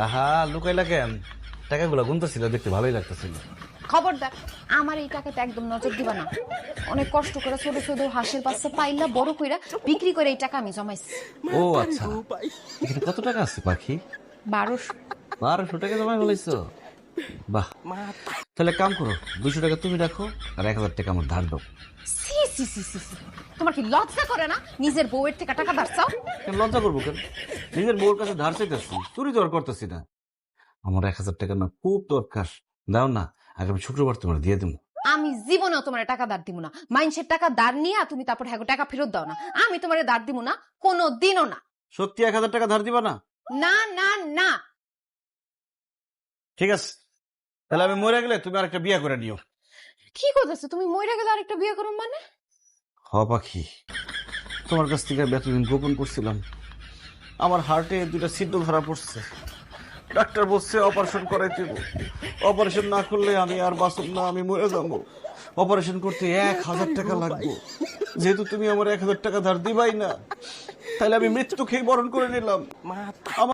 আহা লুকাইলা কেন? টাকাগুলো গুনতেছিল, দেখতে ভালোই লাগতেছিল। খবরদার, আমার এই টাকাতে একদম নজর দিবা না। অনেক কষ্ট করে ছোট ছোট হাঁসের বাচ্চা পাইলা বড় কইরা বিক্রি করে এই টাকা আমি জমাইছি। ও আচ্ছা, এখানে কত টাকা আছে পাখি? 1200। 1200 টাকা জমা ফেলাইছো? বাহ, তাহলে কাম করো, 200 টাকা তুমি রাখো আর 1000 টাকা আমার ধার দাও। সি সি সি সি সি। তোমার কি লজ্জা করে না নিজের বউয়ের থেকে টাকা ধার চাও? কেন লজ্জা করবো কেন? নিজের বউর কাছে ধার চাইতেছি, চুরি তো আর করতেছি না। আমার 1000 টাকা না খুব দরকার, দাও না, আগামী শুক্রবার তোমার দিয়ে দেবো। আমি জীবনেও তোমার টাকা ধার দিব না। মানুষের টাকা ধার নিয়ে তুমি তারপর হ্যাঁ টাকা ফেরত দাও না। আমি তোমার ধার দিব না, কোনো দিনও না। সত্যি 1000 টাকা ধার দিবা না? না না না। ঠিক আছে, তাহলে আমি মরে গেলে তুমি আরেকটা বিয়ে করে নিও। কি করতেছো তুমি? মইরা গেলে আরেকটা বিয়ে করো মানে? হ পাখি, তোমার কাছ থেকে এতদিন গোপন করছিলাম, আমার হার্টে 2টা ছিদ্র ধরা পড়ছে। ডাক্তার বলছে অপারেশন করাইতে হবে। অপারেশন না করলে আমি আর বাঁচব না, আমি মরে যাবো। অপারেশন করতে 1000 টাকা লাগবে। যেহেতু তুমি আমার 1000 টাকা ধার দিবাই না, তাহলে আমি মৃত্যু খেয়ে বরণ করে নিলাম।